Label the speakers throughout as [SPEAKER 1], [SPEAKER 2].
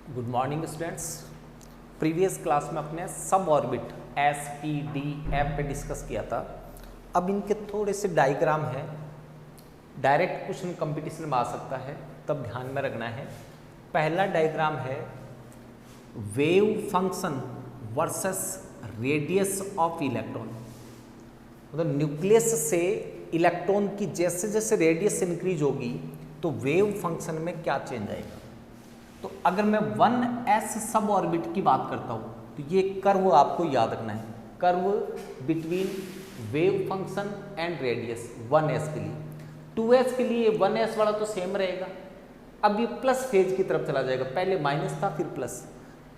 [SPEAKER 1] Good morning students. Previous class में अपने सब orbit S P D F पे डिस्कस किया था। अब इनके थोड़े से डायग्राम है, डायरेक्ट क्वेश्चन कंपटीशन में आ सकता है, तब ध्यान में रखना है। पहला डायग्राम है wave function versus radius of electron. मतलब न्यूक्लियस से इलेक्ट्रॉन की जैसे जैसे रेडियस इंक्रीज होगी तो वेव फंक्शन में क्या चेंज आएगा। तो अगर मैं 1s सब ऑर्बिट की बात करता हूँ तो ये कर्व आपको याद रखना है, curve between wave function and radius 1s के लिए। 2s के लिए 1s वाला तो सेम रहेगा, अब ये प्लस फेज की तरफ चला जाएगा, पहले माइनस था फिर प्लस।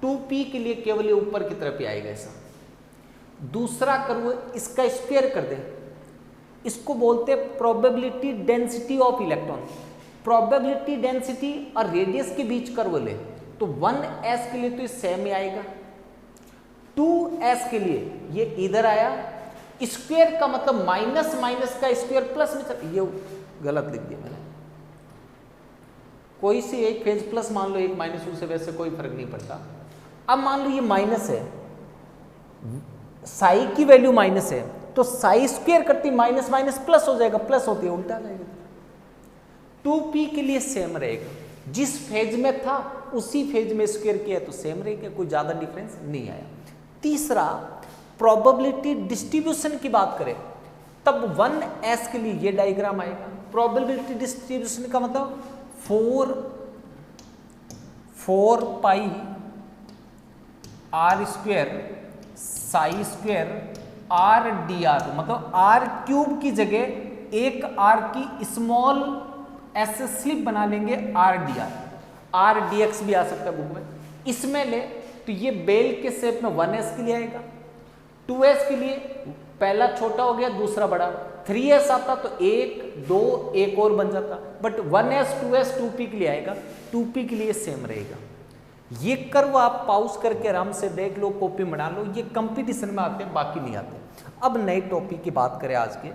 [SPEAKER 1] 2p के लिए केवल ये ऊपर की तरफ ही आएगा ऐसा। दूसरा कर्व इसका स्क्वायर कर दे, इसको बोलते हैं probability density of electron. Probability density और रेडियस के बीच कर्व ले तो 1s के लिए तो ये सेम ही आएगा, 2s के लिए ये इधर आया। स्क्वायर का मतलब माइनस माइनस का स्क्वायर प्लस में चल, ये गलत लिख दिया मैंने। कोई सी एक फेज प्लस मान लो, एक माइनस, उससे वैसे कोई फर्क नहीं पड़ता। अब मान लो ये माइनस है, साई की वैल्यू माइनस है तो साई स्क्वायर करती माइनस माइनस प्लस हो जाएगा, प्लस होती है उल्टा जाएगा। 2p के लिए सेम रहेगा, जिस फेज में था उसी फेज में स्क्वायर किया तो सेम रहेगा, कोई ज्यादा डिफरेंस नहीं आया। तीसरा प्रोबेबिलिटी डिस्ट्रीब्यूशन की बात करें तब 1s के लिए ये डायग्राम आएगा। प्रोबेबिलिटी डिस्ट्रीब्यूशन का मतलब 4 पाई r square Sai square r dr, मतलब r क्यूब की जगह एक r की स्मॉल ऐसे स्लिप बना लेंगे r dx भी आ सकता है बुक में। इसमें ले तो ये बेल के शेप में 1s के लिए आएगा, 2s के लिए पहला छोटा हो गया दूसरा बड़ा, 3s आता तो 1 2 एक और बन जाता, बट 1s 2s 2p के लिए आएगा, 2p के लिए सेम रहेगा। ये कर्व आप पॉज करके आराम से देख लो, कॉपी बना लो, ये कंपटीशन में आते हैं बाकी नहीं आते। अब नए टॉपिक की बात करें आज के,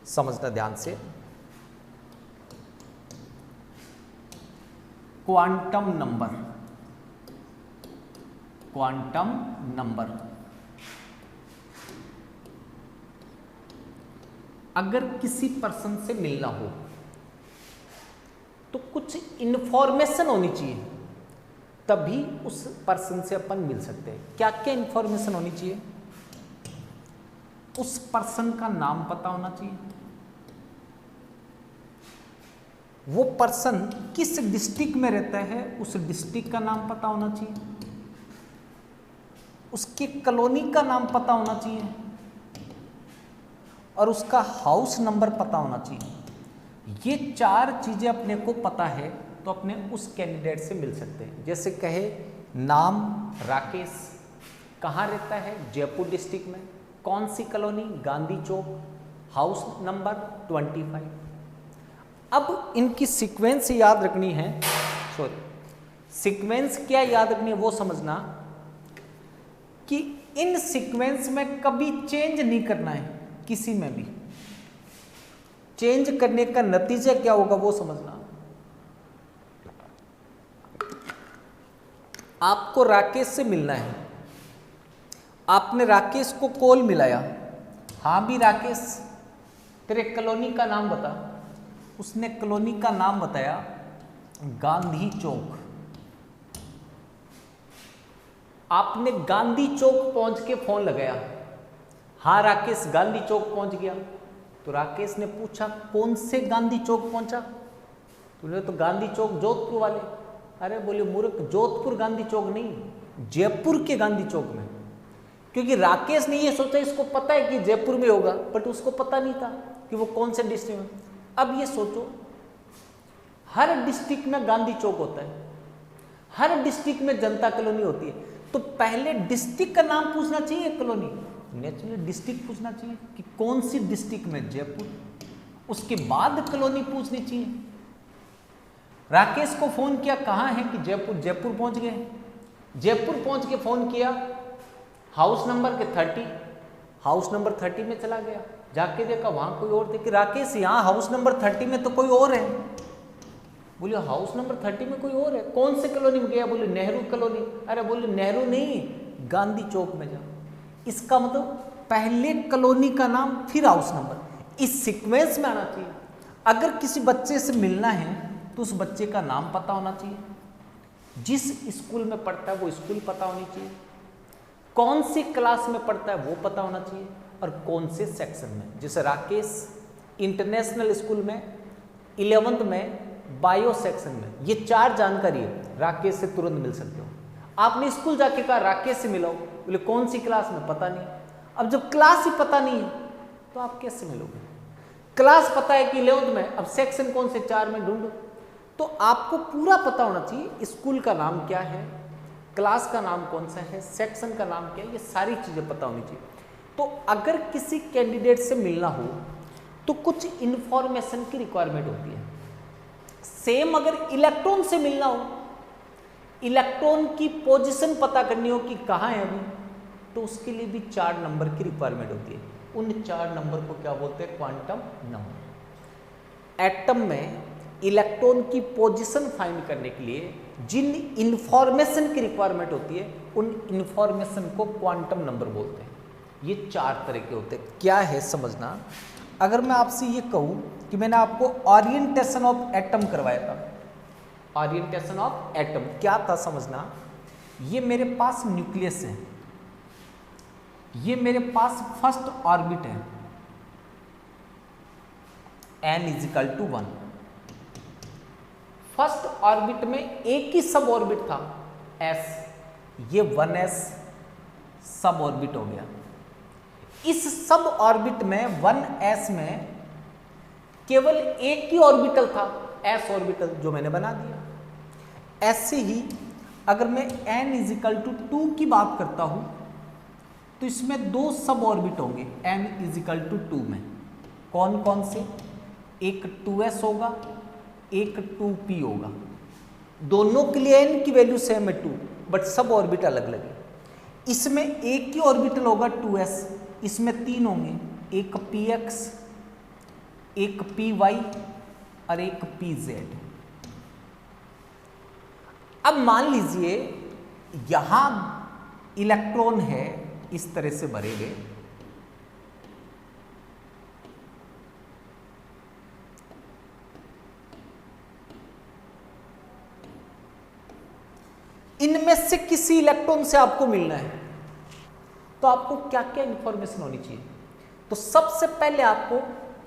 [SPEAKER 1] समझना ध्यान से। Quantum number, quantum number. अगर किसी पर्सन से मिलना हो तो कुछ इंफॉर्मेशन होनी चाहिए, तभी उस पर्सन से अपन मिल सकते हैं। क्या क्या इंफॉर्मेशन होनी चाहिए? उस पर्सन का नाम पता होना चाहिए, वो पर्सन किस डिस्ट्रिक्ट में रहता है उस डिस्ट्रिक्ट का नाम पता होना चाहिए, उसके कॉलोनी का नाम पता होना चाहिए और उसका हाउस नंबर पता होना चाहिए। ये 4 चीजें अपने को पता है तो अपने उस कैंडिडेट से मिल सकते हैं। जैसे कहे नाम राकेश, कहाँ रहता है जयपुर डिस्ट्रिक्ट में, कौन सी कॉलोनी गांधी चौक, हाउस नंबर 25। अब इनकी सीक्वेंस याद रखनी है, सीक्वेंस क्या याद रखनी है वो समझना कि इन सीक्वेंस में कभी चेंज नहीं करना है, किसी में भी चेंज करने का नतीजा क्या होगा वो समझना। आपको राकेश से मिलना है, आपने राकेश को कॉल मिलाया, हाँ भी राकेश तेरे कॉलोनी का नाम बता, उसने कॉलोनी का नाम बताया गांधी चौक। आपने गांधी चौक पहुंच के फोन लगाया, हाँ राकेश गांधी चौक पहुंच गया। तो राकेश ने पूछा कौन से गांधी चौक पहुंचा, तूने तो गांधी चौक जोधपुर वाले। अरे बोले मूर्ख, जोधपुर गांधी चौक नहीं, जयपुर के गांधी चौक में। क्योंकि राकेश ने ये सोचा, इसको पता है कि जयपुर में होगा, बट उसको पता नहीं था कि वो कौन से डिस्ट्रिक्ट में। अब ये सोचो, हर डिस्ट्रिक्ट में गांधी चौक होता है, हर डिस्ट्रिक्ट में जनता कॉलोनी होती है, तो पहले डिस्ट्रिक्ट का नाम पूछना चाहिए, कॉलोनी नेचुरली डिस्ट्रिक्ट पूछना चाहिए कि कौन सी डिस्ट्रिक्ट में, जयपुर, उसके बाद कॉलोनी पूछनी चाहिए। राकेश को फोन किया, कहाँ है कि जयपुर, जयपुर पहुंच गए। जयपुर पहुंच के फोन किया हाउस नंबर के 30, हाउस नंबर 30 में चला गया, जाके देखा वहां कोई और थे कि राकेश यहाँ हाउस नंबर 30 में तो कोई और है। बोले हाउस नंबर 30 में कोई और है। कौन से कॉलोनी में गया? बोले नेहरू कॉलोनी। अरे बोले नेहरू नहीं, गांधी चौक में जा। इसका मतलब पहले कॉलोनी का नाम फिर हाउस नंबर, इस सीक्वेंस में आना चाहिए। अगर किसी बच्चे से मिलना है तो उस बच्चे का नाम पता होना चाहिए, जिस स्कूल में पढ़ता है वो स्कूल पता होनी चाहिए, कौन सी क्लास में पढ़ता है वो पता होना चाहिए, और कौन से सेक्शन में। जैसे राकेश इंटरनेशनल स्कूल में 11th में बायो सेक्शन में, ये 4 जानकारी है, राकेश से तुरंत मिल सकते हो। आपने स्कूल जाके कहा राकेश से मिलाओ, बोले कौन सी क्लास में? पता नहीं। अब जब क्लास ही पता नहीं है तो आप कैसे मिलोगे? क्लास पता है कि 11th में, अब सेक्शन कौन से 4 में ढूंढो। तो आपको पूरा पता होना चाहिए स्कूल का नाम क्या है, क्लास का नाम कौन सा है, सेक्शन का नाम क्या है, ये सारी चीजें पता होनी चाहिए। तो अगर किसी कैंडिडेट से मिलना हो तो कुछ इंफॉर्मेशन की रिक्वायरमेंट होती है। सेम अगर इलेक्ट्रॉन से मिलना हो, इलेक्ट्रॉन की पोजीशन पता करनी हो कि कहाँ है अभी, तो उसके लिए भी 4 नंबर की रिक्वायरमेंट होती है। उन 4 नंबर को क्या बोलते हैं? Quantum number. एटम में इलेक्ट्रॉन की पोजीशन फाइंड करने के लिए जिन इंफॉर्मेशन की रिक्वायरमेंट होती है, उन इंफॉर्मेशन को क्वांटम नंबर बोलते हैं। ये 4 तरह के होते हैं। क्या है समझना, अगर मैं आपसे ये कहूँ कि मैंने आपको ओरिएंटेशन ऑफ एटम करवाया था, ओरिएंटेशन ऑफ एटम क्या था समझना, ये मेरे पास न्यूक्लियस है, ये मेरे पास फर्स्ट ऑर्बिट है, n = 1। फर्स्ट ऑर्बिट में एक ही सब ऑर्बिट था s, ये 1s सब ऑर्बिट हो गया। इस सब ऑर्बिट में 1s में केवल एक ही ऑर्बिटल था, s ऑर्बिटल, जो मैंने बना दिया। ऐसे ही अगर मैं n = 2 की बात करता हूं तो इसमें 2 सब ऑर्बिट होंगे n = 2 में। कौन कौन से? एक 2s होगा, एक 2p होगा। दोनों के लिए n की वैल्यू सेम है 2, बट सब ऑर्बिट अलग अलग है। इसमें एक ही ऑर्बिटल होगा 2s, इसमें 3 होंगे, एक px, एक py और एक pz। अब मान लीजिए यहां इलेक्ट्रॉन है, इस तरह से भरे गए, इनमें से किसी इलेक्ट्रॉन से आपको मिलना है तो आपको क्या क्या इंफॉर्मेशन होनी चाहिए? तो सबसे पहले आपको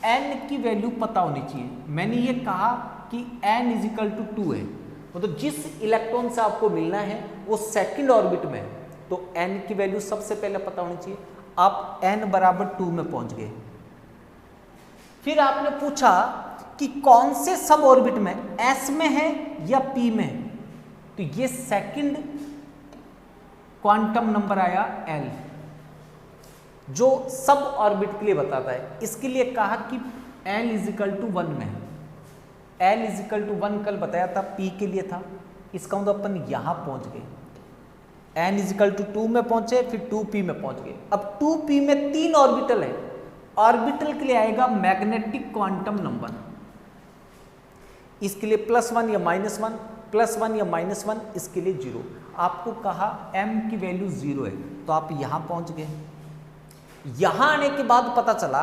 [SPEAKER 1] n की वैल्यू पता होनी चाहिए। मैंने ये कहा कि n = 2 है, मतलब जिस इलेक्ट्रॉन से आपको मिलना है वो सेकंड ऑर्बिट में है, तो n की वैल्यू सबसे पहले पता होनी चाहिए। आप n = 2 में पहुंच गए। फिर आपने पूछा कि कौन से सब ऑर्बिट में, s में है या p में है, तो ये सेकंड क्वांटम नंबर आया l, जो सब ऑर्बिट के लिए बताता है। इसके लिए कहा कि l = 1 में है। l = 1 कल बताया था, p के लिए था। इसका मतलब अपन यहां पहुंच गए, n = 2 में पहुंचे, फिर 2p में पहुंच गए। अब 2p में 3 ऑर्बिटल है, ऑर्बिटल के लिए आएगा मैग्नेटिक क्वांटम नंबर। इसके लिए +1 या -1, +1 या -1, इसके लिए 0। आपको कहा m की वैल्यू 0 है, तो आप यहां पहुंच गए। यहां आने के बाद पता चला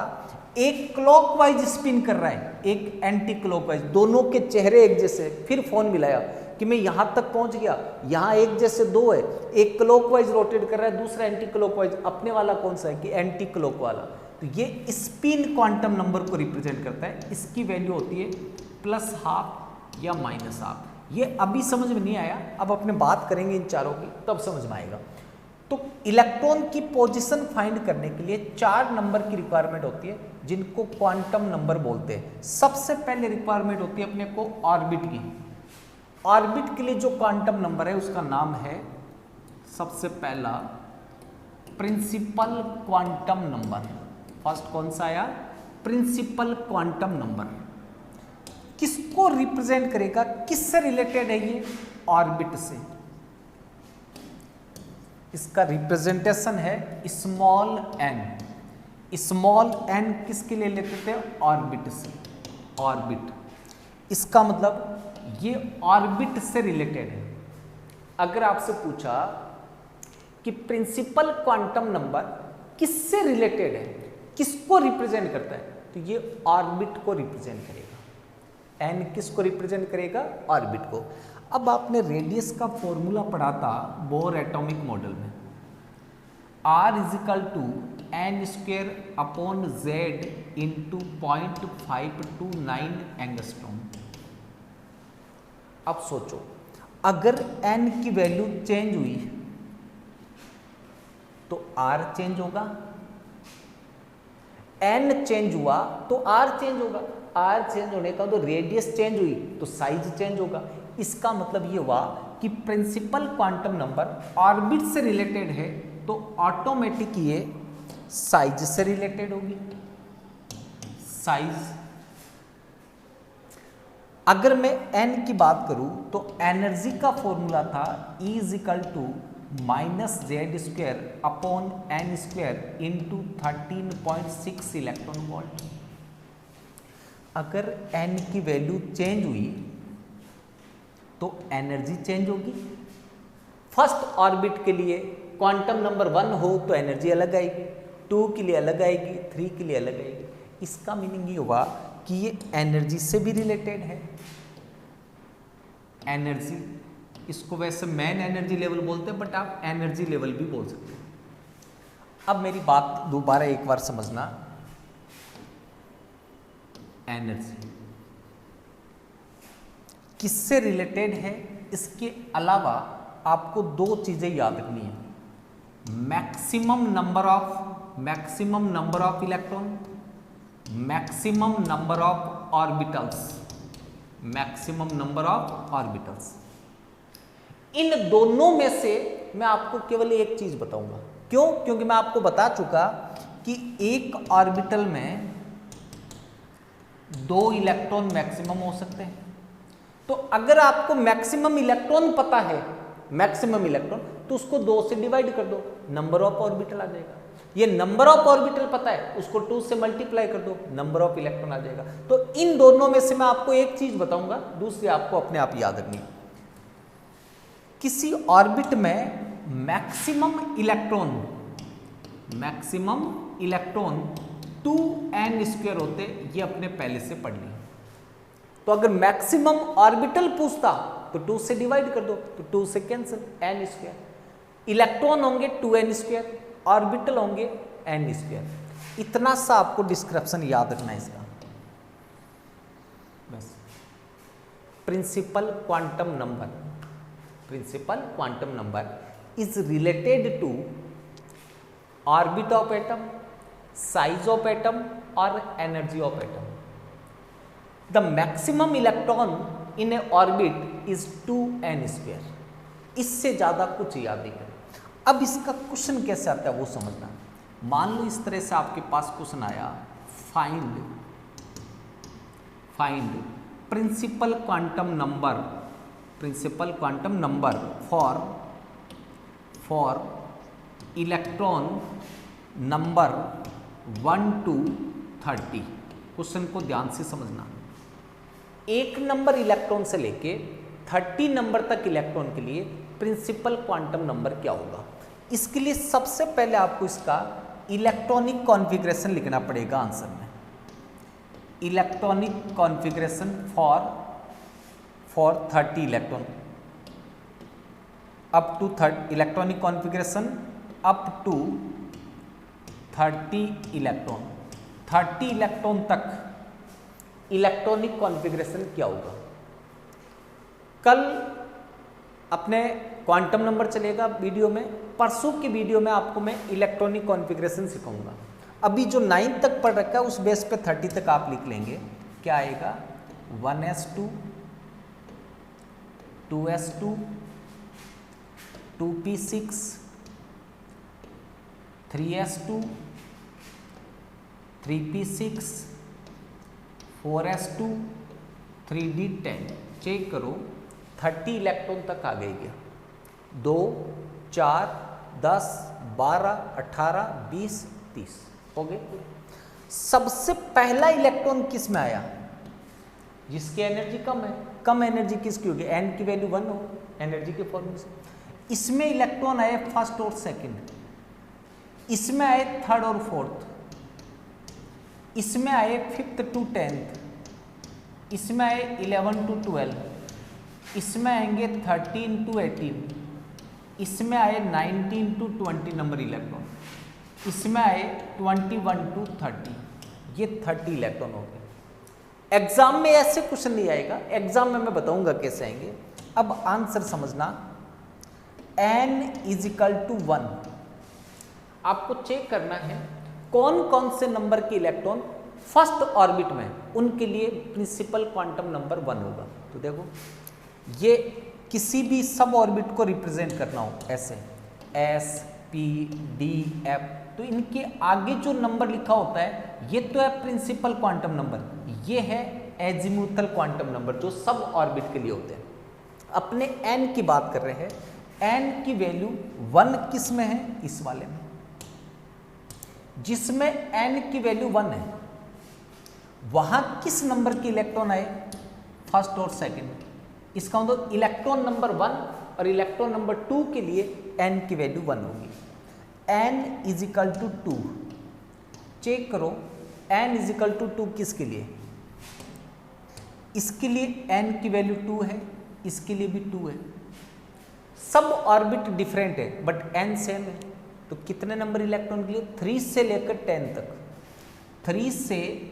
[SPEAKER 1] एक क्लॉकवाइज स्पिन कर रहा है, एक एंटी क्लॉकवाइज, दोनों के चेहरे एक जैसे। फिर फोन मिलाया कि मैं यहां तक पहुंच गया, यहां एक जैसे 2 है, एक क्लॉकवाइज रोटेट कर रहा है, दूसरा एंटी क्लॉकवाइज। अपने वाला कौन सा है? कि एंटी क्लॉक वाला। तो ये स्पिन क्वांटम नंबर को रिप्रेजेंट करता है। इसकी वैल्यू होती है +½ या -½ ये अभी समझ में नहीं आया, अब अपने बात करेंगे इन चारों की, तब समझ में आएगा। तो इलेक्ट्रॉन की पोजीशन फाइंड करने के लिए 4 नंबर की रिक्वायरमेंट होती है, जिनको क्वांटम नंबर बोलते हैं। सबसे पहले रिक्वायरमेंट होती है अपने को ऑर्बिट की। ऑर्बिट के लिए जो क्वांटम नंबर है उसका नाम है, सबसे पहला प्रिंसिपल क्वांटम नंबर। फर्स्ट कौन सा आया? Principal quantum number. किसको रिप्रेजेंट करेगा, किससे रिलेटेड है ये? ऑर्बिट से। इसका रिप्रेजेंटेशन है स्मॉल n। स्मॉल n किसके लिए लेते थे? ऑर्बिट से। ऑर्बिट, इसका मतलब ये ऑर्बिट से रिलेटेड है। अगर आपसे पूछा कि प्रिंसिपल क्वांटम नंबर किससे रिलेटेड है, किसको रिप्रेजेंट करता है, तो ये ऑर्बिट को रिप्रेजेंट करेगा। एन किसको रिप्रेजेंट करेगा? ऑर्बिट को। अब आपने रेडियस का फॉर्मूला पढ़ा था बोर एटॉमिक मॉडल में, R = n² upon z into 0.529 angstrom. अब सोचो, अगर n की वैल्यू चेंज हुई तो R चेंज होगा, n चेंज हुआ तो R चेंज होगा, R चेंज होने का तो रेडियस चेंज हुई तो साइज चेंज होगा। इसका मतलब ये हुआ कि प्रिंसिपल क्वांटम नंबर ऑर्बिट से रिलेटेड है तो ऑटोमेटिक ये साइज से रिलेटेड होगी। साइज, अगर मैं n की बात करूं तो एनर्जी का फॉर्मूला था E = -z² upon n² into 13.6 electron volt. अगर n की वैल्यू चेंज हुई तो एनर्जी चेंज होगी। फर्स्ट ऑर्बिट के लिए क्वांटम नंबर 1 हो तो एनर्जी अलग आएगी, 2 के लिए अलग आएगी, 3 के लिए अलग आएगी। इसका मीनिंग ये हुआ कि ये एनर्जी से भी रिलेटेड है। एनर्जी, इसको वैसे मैन एनर्जी लेवल बोलते हैं, बट आप एनर्जी लेवल भी बोल सकते हैं। अब मेरी बात दोबारा एक बार समझना, एनर्जी किससे रिलेटेड है, इसके अलावा आपको 2 चीजें याद रखनी है। Maximum number of electron, maximum number of orbitals, maximum number of orbitals. इन दोनों में से मैं आपको केवल एक चीज बताऊंगा। क्यों? क्योंकि मैं आपको बता चुका कि एक ऑर्बिटल में 2 इलेक्ट्रॉन मैक्सिमम हो सकते हैं। तो अगर आपको मैक्सिमम इलेक्ट्रॉन पता है, मैक्सिमम इलेक्ट्रॉन, तो उसको 2 से डिवाइड कर दो, नंबर ऑफ ऑर्बिटल आ जाएगा। ये नंबर ऑफ ऑर्बिटल पता है, उसको 2 से मल्टीप्लाई कर दो, नंबर ऑफ इलेक्ट्रॉन आ जाएगा। तो इन दोनों में से मैं आपको एक चीज बताऊंगा, दूसरी आपको अपने आप याद रखनी। किसी ऑर्बिट में मैक्सिमम इलेक्ट्रॉन 2n² होते, ये अपने पहले से पढ़ लिया। तो अगर मैक्सिमम ऑर्बिटल पूछता तो 2 से डिवाइड कर दो, तो 2 से कैंसिल, n²। इलेक्ट्रॉन होंगे 2n², ऑर्बिटल होंगे n²। इतना सा आपको डिस्क्रिप्शन याद रखना है इसका बस। Principal quantum number is related to orbit of atom, size of atom और energy of atom. The maximum electron in a orbit is 2n²। इससे ज्यादा कुछ याद नहीं करें। अब इसका क्वेश्चन कैसे आता है वो समझना। मान लो इस तरह से आपके पास क्वेश्चन आया, find principal quantum number for electron number 1 to 30। Question को ध्यान से समझना। 1 नंबर इलेक्ट्रॉन से लेके 30 नंबर तक इलेक्ट्रॉन के लिए प्रिंसिपल क्वांटम नंबर क्या होगा। इसके लिए सबसे पहले आपको इसका इलेक्ट्रॉनिक कॉन्फ़िगरेशन लिखना पड़ेगा आंसर में। Electronic configuration for 30 electron up to electronic configuration up to 30 electron. 30 electron तक इलेक्ट्रॉनिक कॉन्फ़िगरेशन क्या होगा। कल अपने क्वांटम नंबर चलेगा वीडियो में, परसों की वीडियो में आपको मैं इलेक्ट्रॉनिक कॉन्फ़िगरेशन सिखाऊंगा। अभी जो 9 तक पढ़ रखा है उस बेस पे 30 तक आप लिख लेंगे। क्या आएगा? 1s2, 2s2, 2p6, 3s2, 3p6, 4s2, 3d10। Check करो 30 इलेक्ट्रॉन तक आ गई क्या? 2, 4, 10, 12, 18, 20, 30 हो गए। सबसे पहला इलेक्ट्रॉन किस में आया? जिसकी एनर्जी कम है, कम एनर्जी किसकी होगी, n की वैल्यू 1 हो एनर्जी के फॉर्मूले से। इसमें इलेक्ट्रॉन आए फर्स्ट और सेकंड, इसमें आए थर्ड और फोर्थ, इसमें आए 5th to 10th, इसमें आए 11 to 12, इसमें आएंगे 13 to 18, इसमें आए 19 to 20 नंबर इलेक्ट्रॉन, इसमें आए 21 to 30, ये 30 इलेक्ट्रॉन हो गए। एग्जाम में ऐसे क्वेश्चन नहीं आएगा, एग्जाम में मैं बताऊंगा कैसे आएंगे। अब आंसर समझना, n = 1। आपको चेक करना है कौन कौन से नंबर के इलेक्ट्रॉन फर्स्ट ऑर्बिट में, उनके लिए प्रिंसिपल क्वांटम नंबर 1 होगा। तो देखो ये किसी भी सब ऑर्बिट को रिप्रेजेंट करना हो ऐसे s p d f, तो इनके आगे जो नंबर लिखा होता है ये तो है प्रिंसिपल क्वांटम नंबर, ये है एजीमुथल क्वांटम नंबर जो सब ऑर्बिट के लिए होते हैं। अपने n की बात कर रहे हैं, n की वैल्यू 1 किस में है, इस वाले में, जिसमें n की वैल्यू 1 है वहां किस नंबर के इलेक्ट्रॉन आए, फर्स्ट और सेकंड। इसका मतलब इलेक्ट्रॉन नंबर 1 और इलेक्ट्रॉन नंबर 2 के लिए n की वैल्यू 1 होगी। n = 2, चेक करो n = 2 किसके लिए, इसके लिए n की वैल्यू 2 है, इसके लिए भी 2 है। सब ऑर्बिट डिफरेंट है बट n सेम है, तो कितने नंबर इलेक्ट्रॉन के लिए, 3 से लेकर 10 तक, 3 से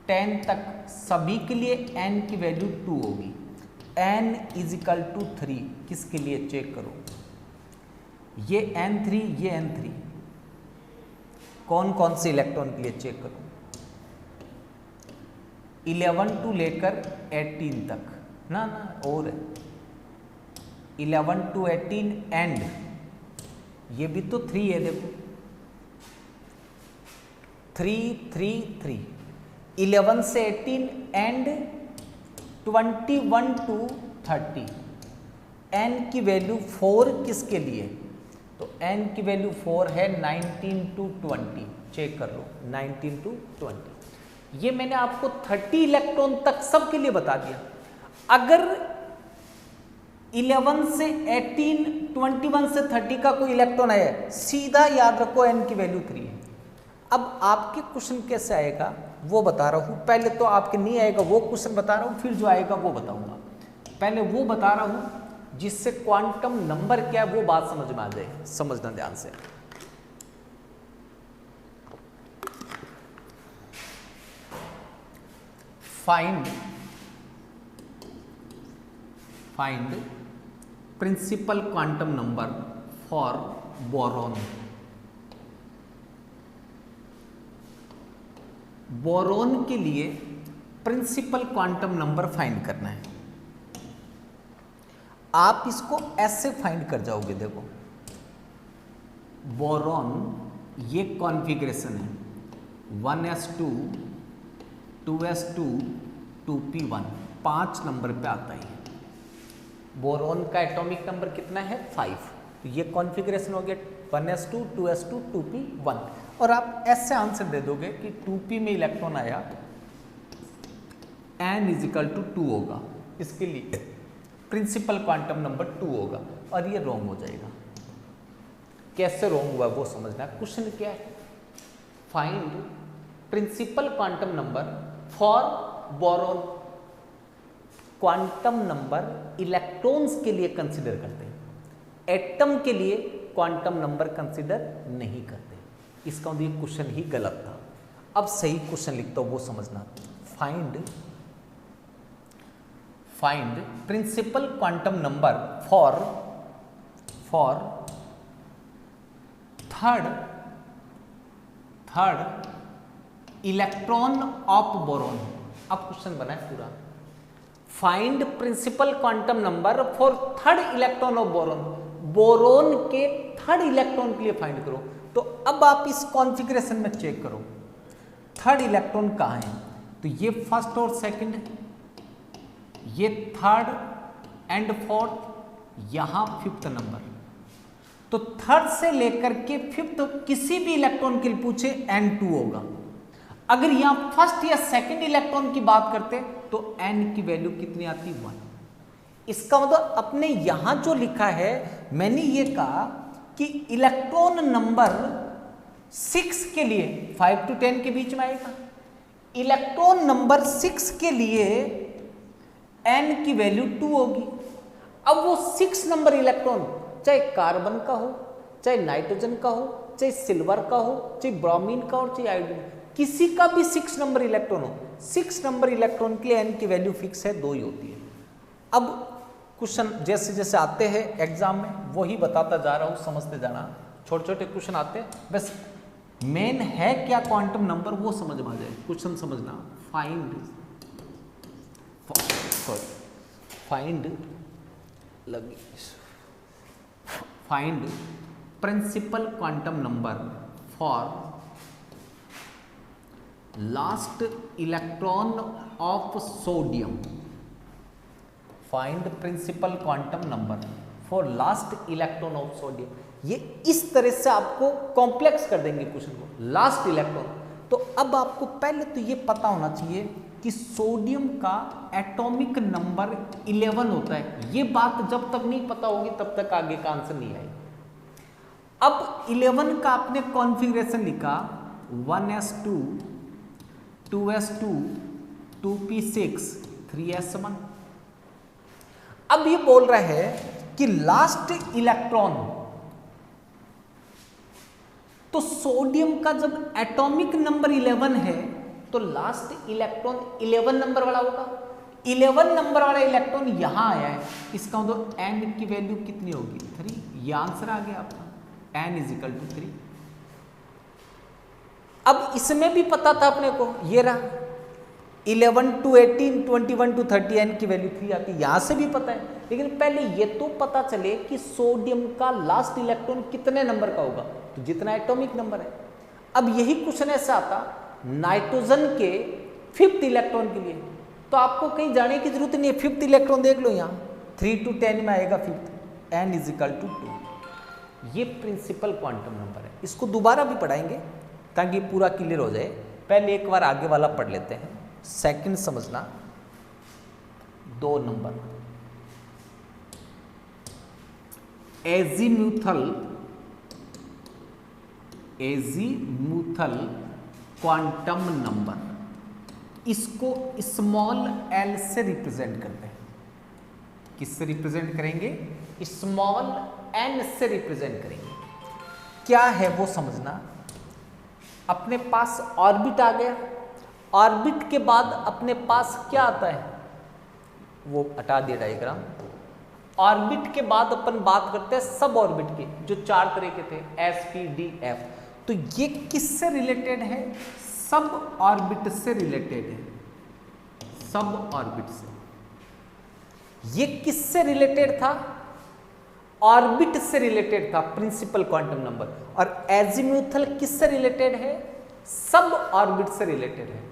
[SPEAKER 1] 10 तक सभी के लिए n की वैल्यू 2 होगी। n = 3 किसके लिए, चेक करो, ये n3, ये n3, कौन कौन से इलेक्ट्रॉन के लिए चेक करो, 11 to लेकर 18 तक ना और 11 to 18 एंड ये भी तो 3 है, देखो 3 3 3, 11 से 18 एंड 21 to 30, n की वैल्यू 4 किसके लिए, तो n की वैल्यू 4 है 19 to 20, चेक कर लो 19 to 20। ये मैंने आपको 30 इलेक्ट्रॉन तक सबके लिए बता दिया। अगर 11 से 18, 21 से 30 का कोई इलेक्ट्रॉन आया, सीधा याद रखो n की वैल्यू 3 है। अब आपके क्वेश्चन कैसे आएगा वो बता रहा हूं, पहले तो आपके नहीं आएगा वो क्वेश्चन बता रहा हूं, फिर जो आएगा वो बताऊंगा। पहले वो बता रहा हूं जिससे क्वांटम नंबर क्या है वो बात समझ में आ जाए, समझना ध्यान से। Find principal quantum number for boron. Boron के लिए प्रिंसिपल क्वांटम नंबर फाइंड करना है। आप इसको ऐसे फाइंड कर जाओगे, देखो बोरॉन ये कॉन्फ़िगरेशन है 1s2 2s2 2p1, 5 नंबर पे आता है। बोरॉन का एटॉमिक नंबर कितना है 5, तो ये कॉन्फ़िगरेशन हो गया 1s2 2s2 2p1। और आप ऐसे आंसर दे दोगे कि 2p में इलेक्ट्रॉन आया, n = 2 होगा, इसके लिए प्रिंसिपल क्वांटम नंबर 2 होगा, और ये रॉन्ग हो जाएगा। कैसे रॉन्ग हुआ वो समझना। क्वेश्चन क्या है, find principal quantum number for boron. Quantum number electrons के लिए कंसीडर करते हैं, एटम के लिए क्वांटम नंबर कंसीडर नहीं करते। इसका मतलब ये क्वेश्चन ही गलत था। अब सही क्वेश्चन लिखता हूं वो समझना। Find principal quantum number for third electron of boron. अब क्वेश्चन बना है पूरा, find principal quantum number for third electron of boron. Boron के थर्ड इलेक्ट्रॉन के लिए फाइंड करो। तो अब आप इस कॉन्फ़िगरेशन में चेक करो, थर्ड इलेक्ट्रॉन कहाँ है, तो ये फर्स्ट और सेकंड है, ये थर्ड एंड फोर्थ, यहां 5th नंबर। तो थर्ड से लेकर के 5th किसी भी इलेक्ट्रॉन के लिए पूछे n2 होगा। अगर यहां फर्स्ट या सेकंड इलेक्ट्रॉन की बात करते तो n की वैल्यू कितनी आती? 1। इसका मतलब अपने यहां जो लिखा है, मैंने ये कहा कि इलेक्ट्रॉन नंबर 6 के लिए 5 to 10 के बीच में आएगा। इलेक्ट्रॉन नंबर 6 के लिए n की वैल्यू 2 होगी। अब वो 6 नंबर इलेक्ट्रॉन चाहे कार्बन का हो, चाहे नाइट्रोजन का हो, चाहे सिल्वर का हो, चाहे ब्रोमीन का हो, चाहे आयोडीन, किसी का भी 6 नंबर इलेक्ट्रॉन हो, 6 नंबर इलेक्ट्रॉन के लिए n की वैल्यू फिक्स है, 2 ही होती है। अब क्वेश्चन जैसे जैसे आते हैं एग्जाम में वही बताता जा रहा हूं, समझते जाना। छोटे छोटे क्वेश्चन आते हैं, बस मेन है क्या क्वांटम नंबर वो समझ में आ जाए। क्वेश्चन समझना, find principal quantum number for last electron of sodium. Find principal quantum number for last electron of sodium. ये इस तरह से आपको कॉम्प्लेक्स कर देंगे क्वेश्चन को, लास्ट इलेक्ट्रॉन। तो अब आपको पहले तो ये पता होना चाहिए कि सोडियम का एटॉमिक नंबर 11 होता है। ये बात जब तक नहीं पता होगी तब तक आगे का आंसर नहीं आएगा। अब 11 का आपने कॉन्फ़िगरेशन लिखा 1s2 2s2 2p6 3s1। अब ये बोल रहा है कि लास्ट इलेक्ट्रॉन, तो सोडियम का जब एटॉमिक नंबर 11 है तो लास्ट इलेक्ट्रॉन 11 नंबर वाला होगा। 11 नंबर वाला इलेक्ट्रॉन यहां आया है, इसका मतलब n की वैल्यू कितनी होगी? 3। ये आंसर आ गया आपका, n = 3। अब इसमें भी पता था अपने को, ये रहा 11 to 18 21 to 30 n की वैल्यू 3 आती है, यहां से भी पता है। लेकिन पहले ये तो पता चले कि सोडियम का लास्ट इलेक्ट्रॉन कितने नंबर का होगा, तो जितना एटॉमिक नंबर है। अब यही क्वेश्चन ऐसा आता नाइट्रोजन के 5th इलेक्ट्रॉन के लिए, तो आपको कहीं जाने की जरूरत नहीं है, 5th इलेक्ट्रॉन देख लो यहाँ 3 to 10 में आएगा 5th, n = 2। ये प्रिंसिपल क्वांटम नंबर है। इसको दोबारा भी पढ़ाएंगे ताकि पूरा क्लियर हो जाए। पहले एक बार आगे वाला पढ़ लेते हैं। सेकंड समझना, 2 नंबर एजीम्यूथल क्वांटम नंबर, इसको स्मॉल l से रिप्रेजेंट करते हैं। किससे रिप्रेजेंट करेंगे? स्मॉल n से रिप्रेजेंट करेंगे। क्या है वो समझना। अपने पास ऑर्बिट आ गया, ऑर्बिट के बाद अपने पास क्या आता है, वो हटा दिया डायग्राम। ऑर्बिट के बाद अपन बात करते हैं सब ऑर्बिट के, जो 4 तरह के थे, s p d f। तो ये किससे रिलेटेड है? सब ऑर्बिट से रिलेटेड है, सब ऑर्बिट से। ये किससे रिलेटेड था? ऑर्बिट से रिलेटेड था, प्रिंसिपल क्वांटम नंबर। और एजीम्यूथल किससे रिलेटेड है? सब ऑर्बिट से रिलेटेड है।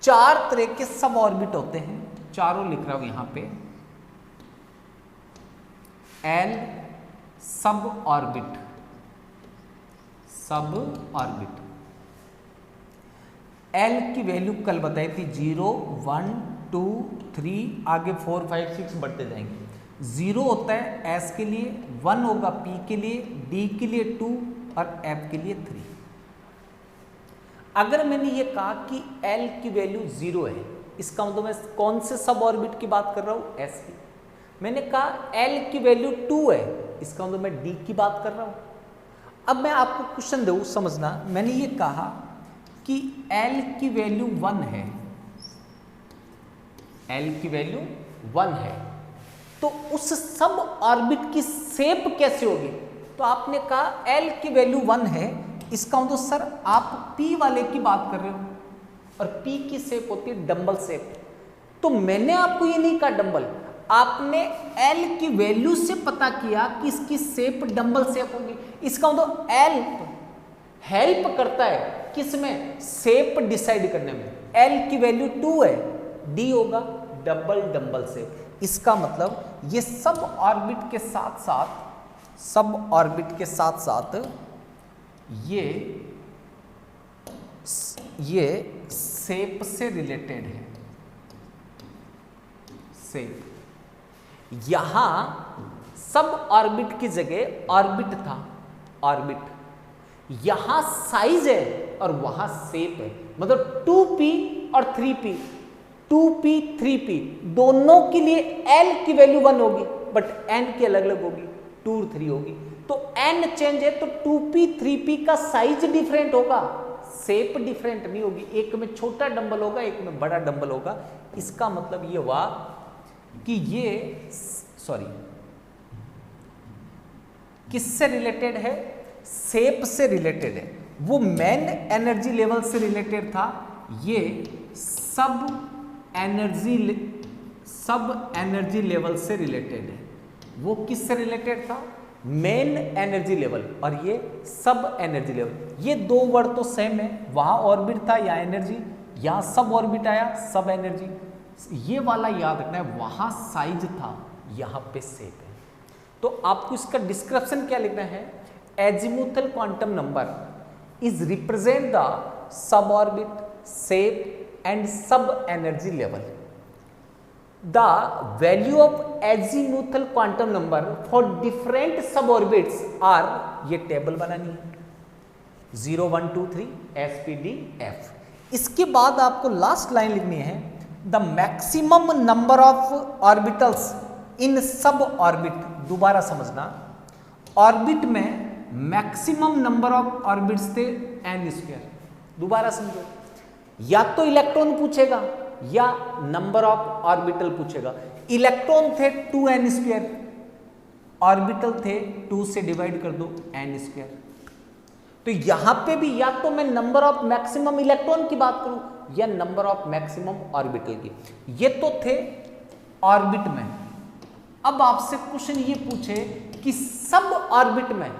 [SPEAKER 1] 4 तरह के सब ऑर्बिट होते हैं, चारों लिख रहा हूं यहां पे। एल सब ऑर्बिट, सब ऑर्बिट। एल की वैल्यू कल बताई थी 0 1 2 3, आगे 4 5 6 बढ़ते जाएंगे। 0 होता है एस के लिए, 1 होगा पी के लिए, डी के लिए 2 और एफ के लिए 3। अगर मैंने ये कहा कि एल की वैल्यू 0 है, इसका मतलब मैं कौन से सब ऑर्बिट की बात कर रहा हूं? एस की। मैंने कहा एल की वैल्यू 2 है, इसका मतलब मैं डी की बात कर रहा हूं। अब मैं आपको क्वेश्चन दूं, समझना। मैंने ये कहा कि एल की वैल्यू 1 है, एल की वैल्यू 1 है, तो उस सब ऑर्बिट की शेप कैसे होगी? तो आपने कहा एल की वैल्यू 1 है, इसका मतलब सर आप पी वाले की बात कर रहे हो, और पी की शेप होती है डंबल शेप। तो मैंने आपको ये नहीं कहा डंबल, आपने एल की वैल्यू से पता किया कि इसकी शेप डंबल शेप होगी। इसका मतलब एल हेल्प करता है किसमें? शेप डिसाइड करने में। एल की वैल्यू 2 है, डी होगा डबल डंबल शेप। इसका मतलब ये सब ऑर्बिट के साथ साथ, सब ऑर्बिट के साथ साथ ये शेप से रिलेटेड है, शेप। यहां सब ऑर्बिट की जगह ऑर्बिट था, ऑर्बिट। यहां साइज है और वहां शेप है, मतलब 2p और 3p, 2p 3p दोनों के लिए l की वैल्यू 1 होगी, बट n की अलग अलग होगी, 2 और 3 होगी। तो n चेंज है तो 2p 3p का साइज डिफरेंट होगा, शेप डिफरेंट नहीं होगी। एक में छोटा डंबल होगा, एक में बड़ा डंबल होगा। इसका मतलब ये हुआ कि ये किससे रिलेटेड है? शेप से रिलेटेड है। वो मेन एनर्जी लेवल से रिलेटेड था, ये सब एनर्जी लेवल से रिलेटेड है। वो किससे रिलेटेड था? मेन एनर्जी लेवल, और ये सब एनर्जी लेवल। ये दो वर्ड तो सेम है, वहां ऑर्बिट था या एनर्जी, यहां सब ऑर्बिट आया सब एनर्जी। ये वाला याद रखना है, वहां साइज था, यहां पे शेप है। तो आपको इसका डिस्क्रिप्शन क्या लिखना है? Azimuthal quantum number is represent the sub orbit, shape and sub energy level. The value of azimuthal quantum number for different sub orbits are, ये टेबल बनानी है, 0 1 2 3 SPD F। इसके बाद आपको लास्ट लाइन लिखनी है, the maximum number of orbitals इन सब orbit. दोबारा समझना, ऑर्बिट में मैक्सिमम नंबर ऑफ ऑर्बिट्स थे n²। दोबारा समझो, या तो इलेक्ट्रॉन पूछेगा या नंबर ऑफ ऑर्बिटल पूछेगा। इलेक्ट्रॉन थे 2n², ऑर्बिटल थे 2 से डिवाइड कर दो n²। तो यहां पे भी या तो मैं नंबर ऑफ मैक्सिमम इलेक्ट्रॉन की बात करूं या नंबर ऑफ मैक्सिमम ऑर्बिटल की। ये तो थे ऑर्बिट में। अब आपसे क्वेश्चन ये पूछे कि सब ऑर्बिट में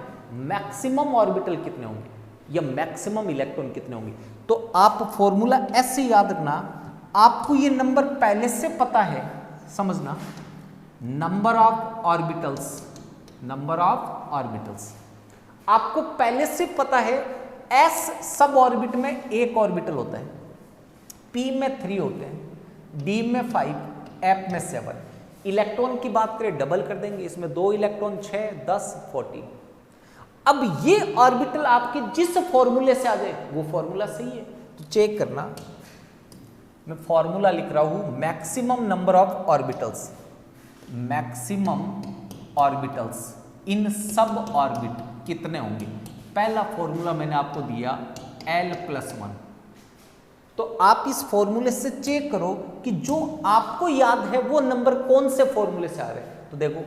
[SPEAKER 1] मैक्सिमम ऑर्बिटल कितने होंगे या मैक्सिमम इलेक्ट्रॉन कितने होंगे, तो आप फॉर्मूला ऐसे याद रखना। आपको ये नंबर पहले से पता है, समझना, नंबर ऑफ ऑर्बिटल्स आपको पहले से पता है। s सब ऑर्बिट में एक ऑर्बिटल होता है, p में 3 होते हैं, d में 5, f में 7। इलेक्ट्रॉन की बात करें डबल कर देंगे, इसमें 2 इलेक्ट्रॉन 6 10 40। अब ये ऑर्बिटल आपके जिस फॉर्मूले से आ जाए वो फॉर्मूला सही है तो चेक करना। मैं फॉर्मूला लिख रहा हूं, maximum number of orbitals, maximum orbitals इन सब ऑर्बिट कितने होंगे। पहला फॉर्मूला मैंने आपको दिया l+1। तो आप इस फॉर्मूले से चेक करो कि जो आपको याद है वो नंबर कौन से फॉर्मूले से आ रहे हैं। तो देखो,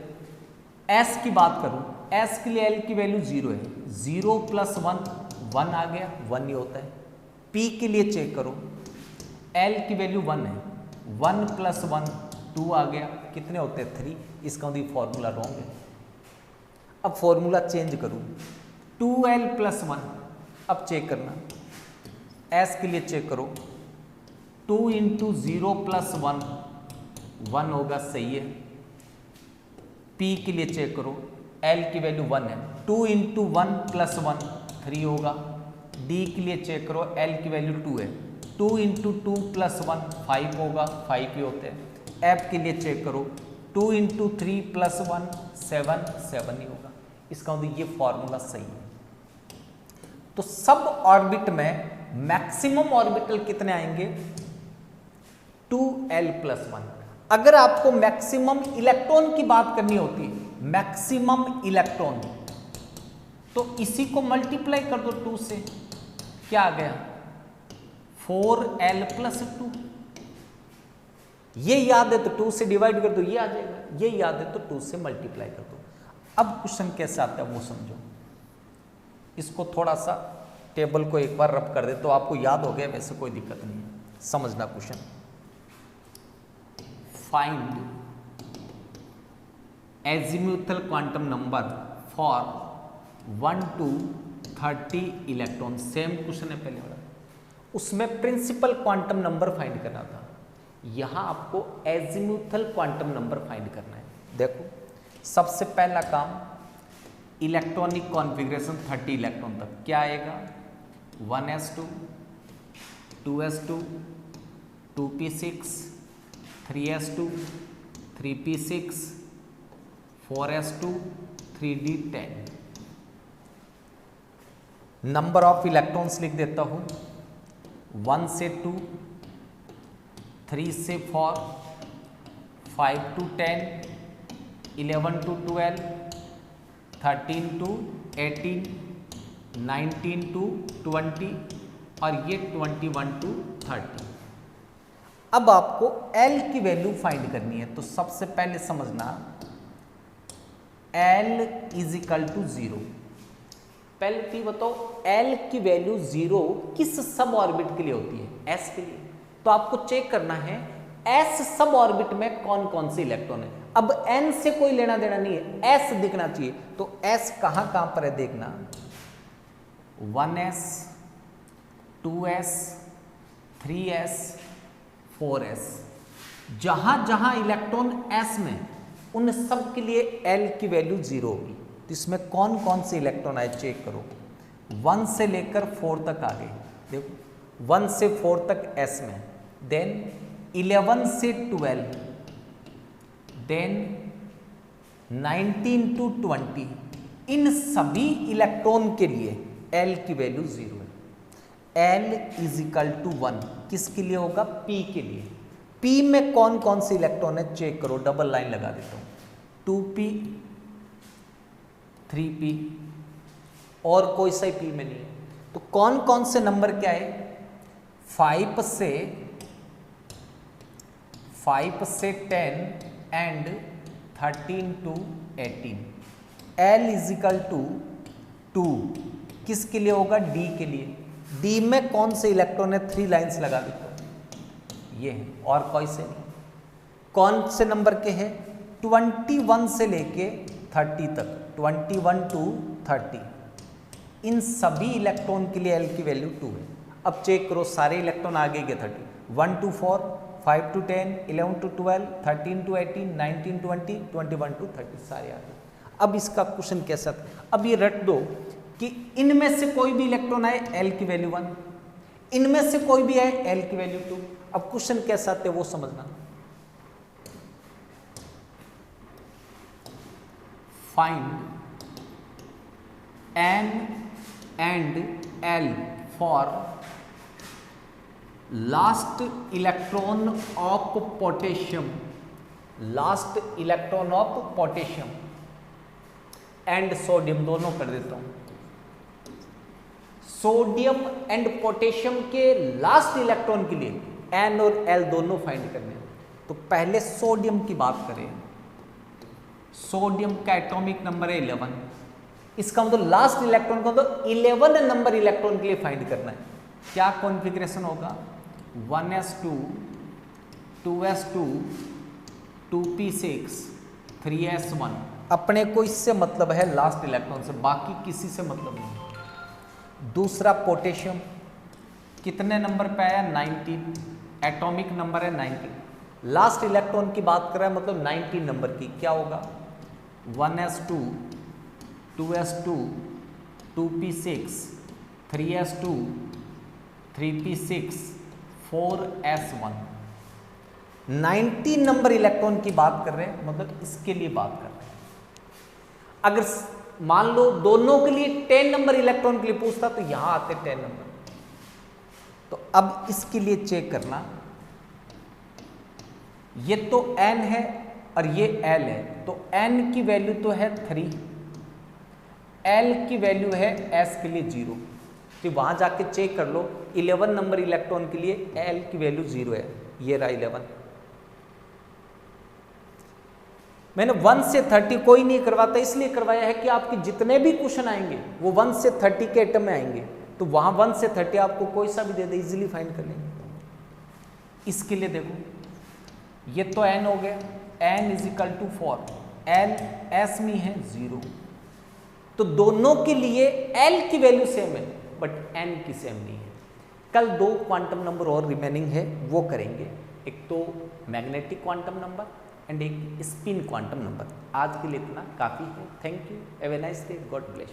[SPEAKER 1] s की बात करूं, s के लिए l की वैल्यू 0 है, 0 + 1 1 आ गया, 1 ही होता है। p के लिए चेक करो, l की वैल्यू 1 है, 1 + 1 2 आ गया, कितने होते हैं 3। इसका मतलब फॉर्मूला रॉन्ग है। अब फॉर्मूला चेंज करूं, 2l + 1। अब चेक करना, s के लिए चेक करो, 2 × 0 + 1 1 होगा, सही है। p के लिए चेक करो, l की वैल्यू 1 है, 2 × 1 + 1 3 होगा। d के लिए चेक करो, l की वैल्यू 2 है, 2 × 2 + 1 5 होगा, 5 ही होते हैं। f के लिए चेक करो, 2 × 3 + 1 7 ही होगा। इसका मतलब ये फॉर्मूला सही है। तो सब ऑर्बिट में मैक्सिमम ऑर्बिटल कितने आएंगे? 2l+1। अगर आपको मैक्सिमम इलेक्ट्रॉन की बात करनी होती, मैक्सिमम इलेक्ट्रॉन, तो इसी को मल्टीप्लाई कर दो 2 से, क्या आ गया 4l+2। ये याद है तो 2 से डिवाइड कर दो, ये आ जाएगा। ये याद है तो 2 से मल्टीप्लाई कर दो। अब क्वेश्चन कैसे आता है वो समझो। इसको थोड़ा सा टेबल को एक बार रब कर दे तो आपको याद हो गया, वैसे कोई दिक्कत नहीं है। समझना question, find azimuthal quantum number for 1 to 30 electron. Same question है पहले वाला, उसमें प्रिंसिपल क्वांटम नंबर फाइंड करना था। यहां आपको एजीमुथल क्वांटम नंबर फाइंड करना है। देखो, सबसे पहला काम, इलेक्ट्रॉनिक कॉन्फ़िगरेशन 30 इलेक्ट्रॉन तक क्या आएगा, 1s2 2s2 2p6 3s2 3p6 4s2 3d10। Number of electrons लिख देता हूं 1 से 2, 3 से 4, 5 to 10, 11 to 12, 13 to 18, 19 to 20 और ये 21 to 30। अब आपको L की वैल्यू फाइंड करनी है, तो सबसे पहले समझना L इज इक्वल टू 0। पहले तो बताओ L की वैल्यू 0 किस सब ऑर्बिट के लिए होती है? S के लिए। तो आपको चेक करना है S सब ऑर्बिट में कौन कौन से इलेक्ट्रॉन है। अब N से कोई लेना देना नहीं है, S दिखना चाहिए। तो S कहां कहां पर है देखना, 1s, 2s, 3s, 4s, जहां जहां इलेक्ट्रॉन S में उन सब के लिए L की वैल्यू 0 होगी। तो इसमें कौन कौन से इलेक्ट्रॉन आए चेक करो। 1 से लेकर 4 तक आ गए, देखो 1 से 4 तक S में, देन 11 से 12, देन 19 to 20, इन सभी इलेक्ट्रॉन के लिए L की वैल्यू 0 है। L इज इक्वल टू 1 किसके लिए होगा? P के लिए। P में कौन कौन से इलेक्ट्रॉन है चेक करो, डबल लाइन लगा देता हूं, 2p, 3p और कोई सा P में नहीं है। तो कौन कौन से नंबर क्या है? 5 से 10 and 13 to 18। L is equal to 2 किसके लिए होगा? D के लिए। D में कौन से इलेक्ट्रॉन है? 3 लाइंस लगा देता हूं, ये है और कोई से नहीं। कौन से नंबर के हैं? 21 से लेके 30 तक, 21 to 30, इन सभी इलेक्ट्रॉन के लिए L की वैल्यू 2 है। अब चेक करो सारे इलेक्ट्रॉन आगे के 30, 1 to 4, 5 to 10, 11 to 12, 13 to 18, 19 to 20, 21 to 30 सारे आगे। अब इसका क्वेश्चन कैसा था, अब ये रट दो कि इनमें से कोई भी इलेक्ट्रॉन आए L की वैल्यू 1, इनमें से कोई भी आए L की वैल्यू 2। अब क्वेश्चन कैसा आते वो समझना। Find N and L for last electron of potassium, last electron of potassium and sodium, दोनों कर देता हूं। सोडियम एंड पोटेशियम के लास्ट इलेक्ट्रॉन के लिए N और L दोनों फाइंड करने हैं। तो पहले सोडियम की बात करें, सोडियम का एटॉमिक नंबर है 11, इसका मतलब लास्ट इलेक्ट्रॉन को तो 11 नंबर इलेक्ट्रॉन के लिए फाइंड करना है। क्या कॉन्फ़िगरेशन होगा? 1s2, 2s2, 2p6, 3s1। अपने को इससे मतलब है लास्ट इलेक्ट्रॉन से, बाकी किसी से मतलब नहीं। दूसरा पोटेशियम कितने नंबर पे आया? 19, एटॉमिक नंबर है 19। लास्ट इलेक्ट्रॉन की बात कर रहा है मतलब 19 नंबर की, क्या होगा? 1s2, 2s2, 2p6, 3s2, 3p6, 4s1। 19 number electron की बात कर रहे हैं, मतलब इसके लिए बात कर रहे हैं। अगर मान लो दोनों के लिए 10 नंबर इलेक्ट्रॉन के लिए पूछता तो यहां आते 10 नंबर। तो अब इसके लिए चेक करना, ये तो n है और ये L है, तो n की वैल्यू तो है 3, L की वैल्यू है S के लिए 0। तो वहां जाके चेक कर लो, 11 नंबर इलेक्ट्रॉन के लिए L की वैल्यू 0 है, ये रहा 11। मैंने 1 से 30 कोई नहीं करवाता, इसलिए करवाया है कि आपके जितने भी क्वेश्चन आएंगे वो 1 से 30 के आइटम में आएंगे, तो वहां 1 से 30 आपको कोई सा भी दे दे, इजीली फाइंड कर लेंगे। इसके लिए देखो, ये तो n हो गया, n is equal to 4, L S में है 0, तो दोनों के लिए L की वैल्यू सेम है बट N की सेम नहीं है। कल 2 क्वांटम नंबर और रिमेनिंग है, वो करेंगे, एक तो मैग्नेटिक क्वांटम नंबर एंड एक स्पिन क्वांटम नंबर। आज के लिए इतना काफ़ी है। Thank you, have a nice day, God bless.